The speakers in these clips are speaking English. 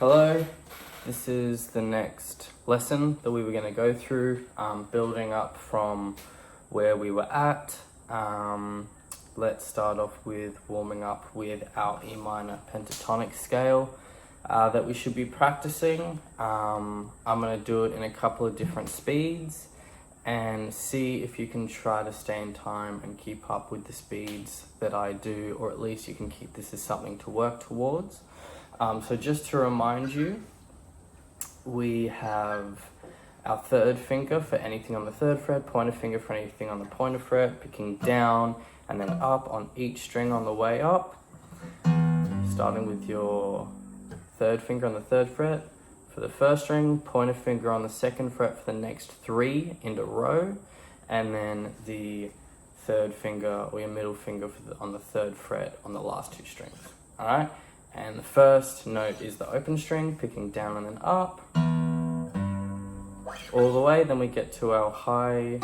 Hello, this is the next lesson that we were going to go through, building up from where we were at. Let's start off with warming up with our E minor pentatonic scale that we should be practicing. I'm going to do it in a couple of different speeds and see if you can try to stay in time and keep up with the speeds that I do, or at least you can keep this as something to work towards. So just to remind you, we have our third finger for anything on the third fret, pointer finger for anything on the pointer fret, picking down and then up on each string on the way up. Starting with your third finger on the third fret for the first string, pointer finger on the second fret for the next three in a row, and then the third finger or your middle finger on the third fret on the last two strings. All right. And the first note is the open string, picking down and then up, all the way. Then we get to our high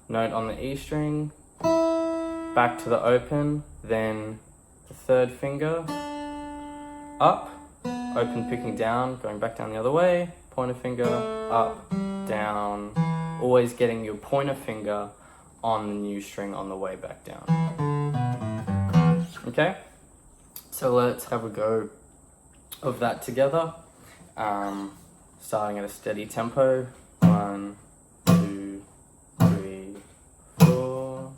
note on the E string, back to the open, then the third finger, up, open picking down, going back down the other way, pointer finger, up, down, always getting your pointer finger on the new string on the way back down. Okay, so let's have a go of that together, starting at a steady tempo. 1, 2, 3, 4.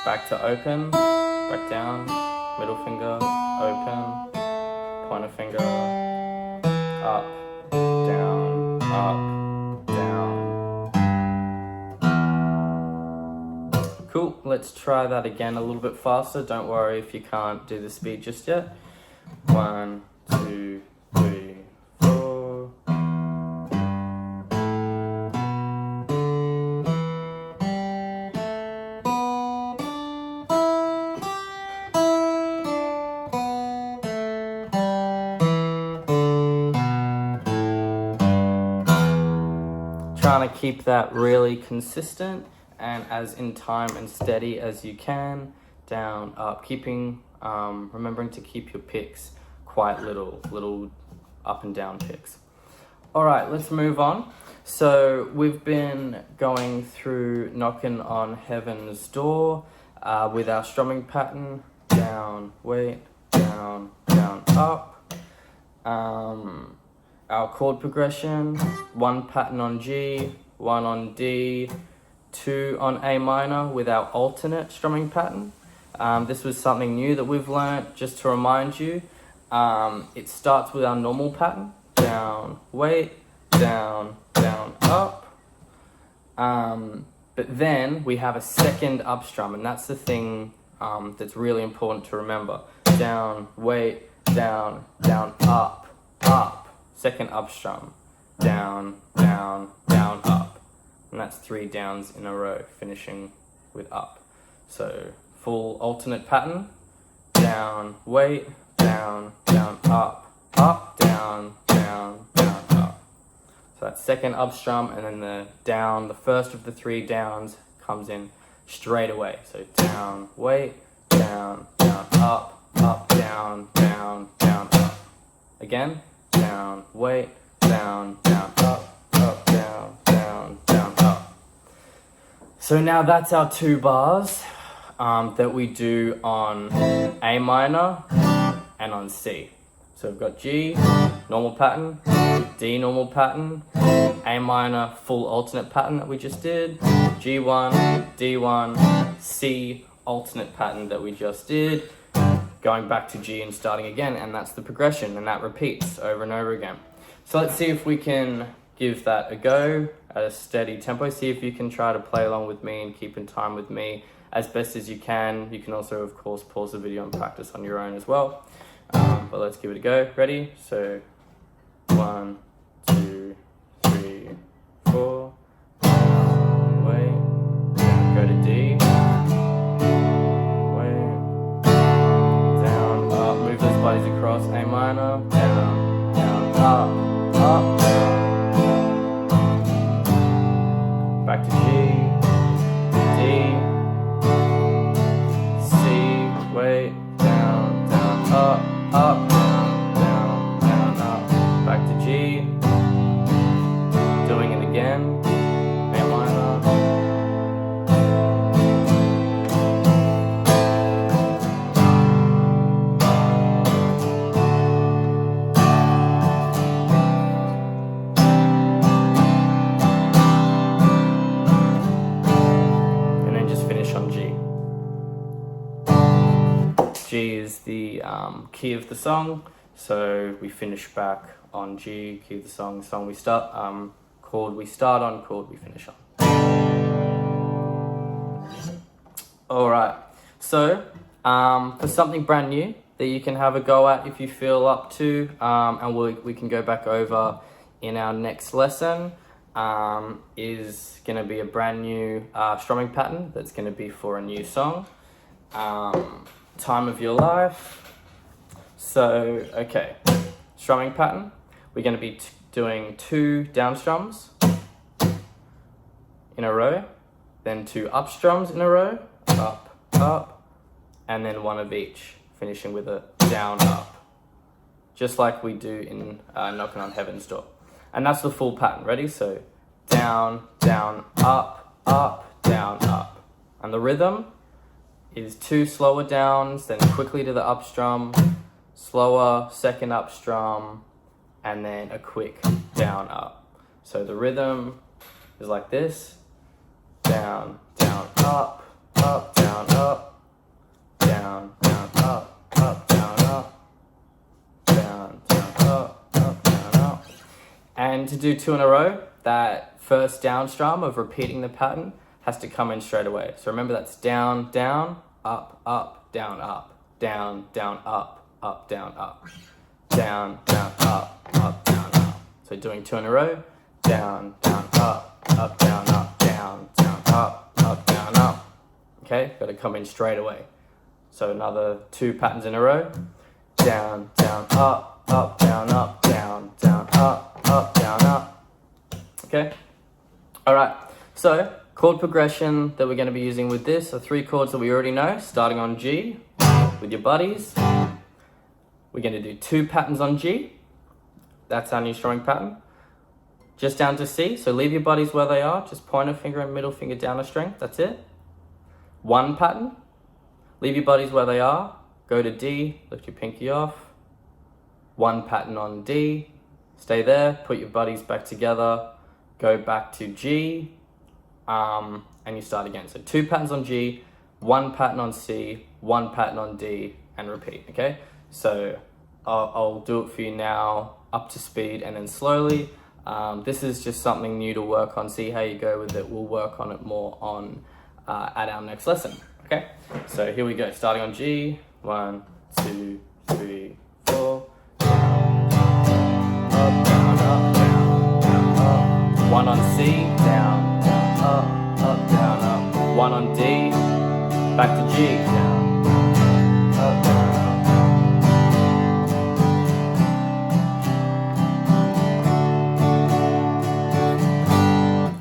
Back to open, back down, middle finger, open, pointer finger, up, down, up, down. Cool, let's try that again a little bit faster. Don't worry if you can't do the speed just yet. 1, 2, 3, 4. Trying to keep that really consistent and as in time and steady as you can. Down, up, keeping, remembering to keep your picks quite little up and down picks. All right, let's move on. So we've been going through knocking on heaven's door with our strumming pattern. Down, wait, down, down, up. Our chord progression, one pattern on G, one on D, two on A minor with our alternate strumming pattern. This was something new that we've learnt. Just to remind you, it starts with our normal pattern, down, wait, down, down, up. But then we have a second up strum, and that's the thing that's really important to remember. Down, wait, down, down, up, up. Second up strum, down, down, down, up. And that's 3 downs in a row, finishing with up. So full alternate pattern, down, wait, down, down, up, up, down, down, down, up. So that second up strum, and then the down, the first of the 3 downs comes in straight away. So down, wait, down, down, up, up, down, down, down, up. Again. Down, wait, down, down, up, up, down, down, down, up. So now that's our 2 bars that we do on A minor and on C. So we've got G, normal pattern, D, normal pattern, A minor, full alternate pattern that we just did, G1, D1, C, alternate pattern that we just did, going back to G and starting again, and that's the progression, and that repeats over and over again. So let's see if we can give that a go at a steady tempo. See if you can try to play along with me and keep in time with me as best as you can. You can also, of course, pause the video and practice on your own as well. But let's give it a go. Ready? So 1, 2, 3, 4. Wait. Go to D. Wait. Down, up. Move those bodies across. A minor. Down, down, up. up, up, back to G, D, C, wait, down, down, up, up, down, down, down, up, back to G, doing it again, A minor, and then just finish on G. G is the key of the song, so we finish back on G, key of the song we start, chord we start on, chord we finish on. Alright, so for something brand new that you can have a go at if you feel up to, and we can go back over in our next lesson, is going to be a brand new strumming pattern that's going to be for a new song. Time of your life. So, okay, strumming pattern. We're going to be doing 2 down strums in a row, then 2 up strums in a row, up, up, and then 1 of each, finishing with a down, up, just like we do in Knocking on Heaven's Door. And that's the full pattern. Ready? So, down, down, up, up, down, up. And the rhythm is 2 slower downs, then quickly to the up strum, slower second up strum, and then a quick down up. So the rhythm is like this: down, down, up, up, down, up, down, down, up, up, down, up, down, down, up, up, down, up. And to do 2 in a row, that first down strum of repeating the pattern has to come in straight away. So remember, that's down, down, up, up, down, up, down, down, up, up, down, up, down, down, up, up, down, up. So doing 2 in a row: down, down, up, down, up, down, down, up, down, up. Okay, got to come in straight away. So another 2 patterns in a row: down, down, up, down, up, down, down, up, down, up. Okay, all right. So chord progression that we're going to be using with this are 3 chords that we already know, starting on G with your buddies. We're going to do 2 patterns on G. That's our new strumming pattern. Just down to C. So leave your buddies where they are. Just pointer finger and middle finger down a string. That's it. 1 pattern. Leave your buddies where they are. Go to D. Lift your pinky off. 1 pattern on D. Stay there. Put your buddies back together. Go back to G. And you start again. So 2 patterns on G, 1 pattern on C, 1 pattern on D, and repeat. Okay. So I'll do it for you now, up to speed and then slowly. This is just something new to work on. See how you go with it. We'll work on it more on at our next lesson. Okay, so here we go. Starting on G, 1, 2, 3, 4. Down, up, down, up, down, down, up. 1 on C, down, down, up, down, up. 1 on D, back to G, down, up, down, up.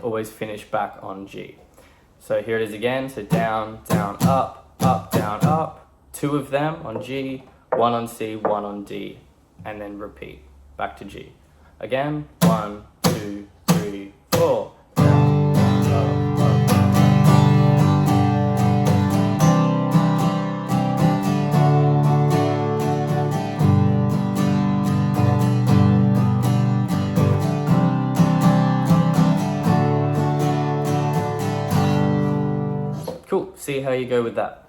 Always finish back on G. So here it is again. So down, down, up, down, up. 2 of them on G, 1 on C, 1 on D, and then repeat back to G. Again, 1, 2, 3, 4. Down, down, up, up. Cool. See how you go with that.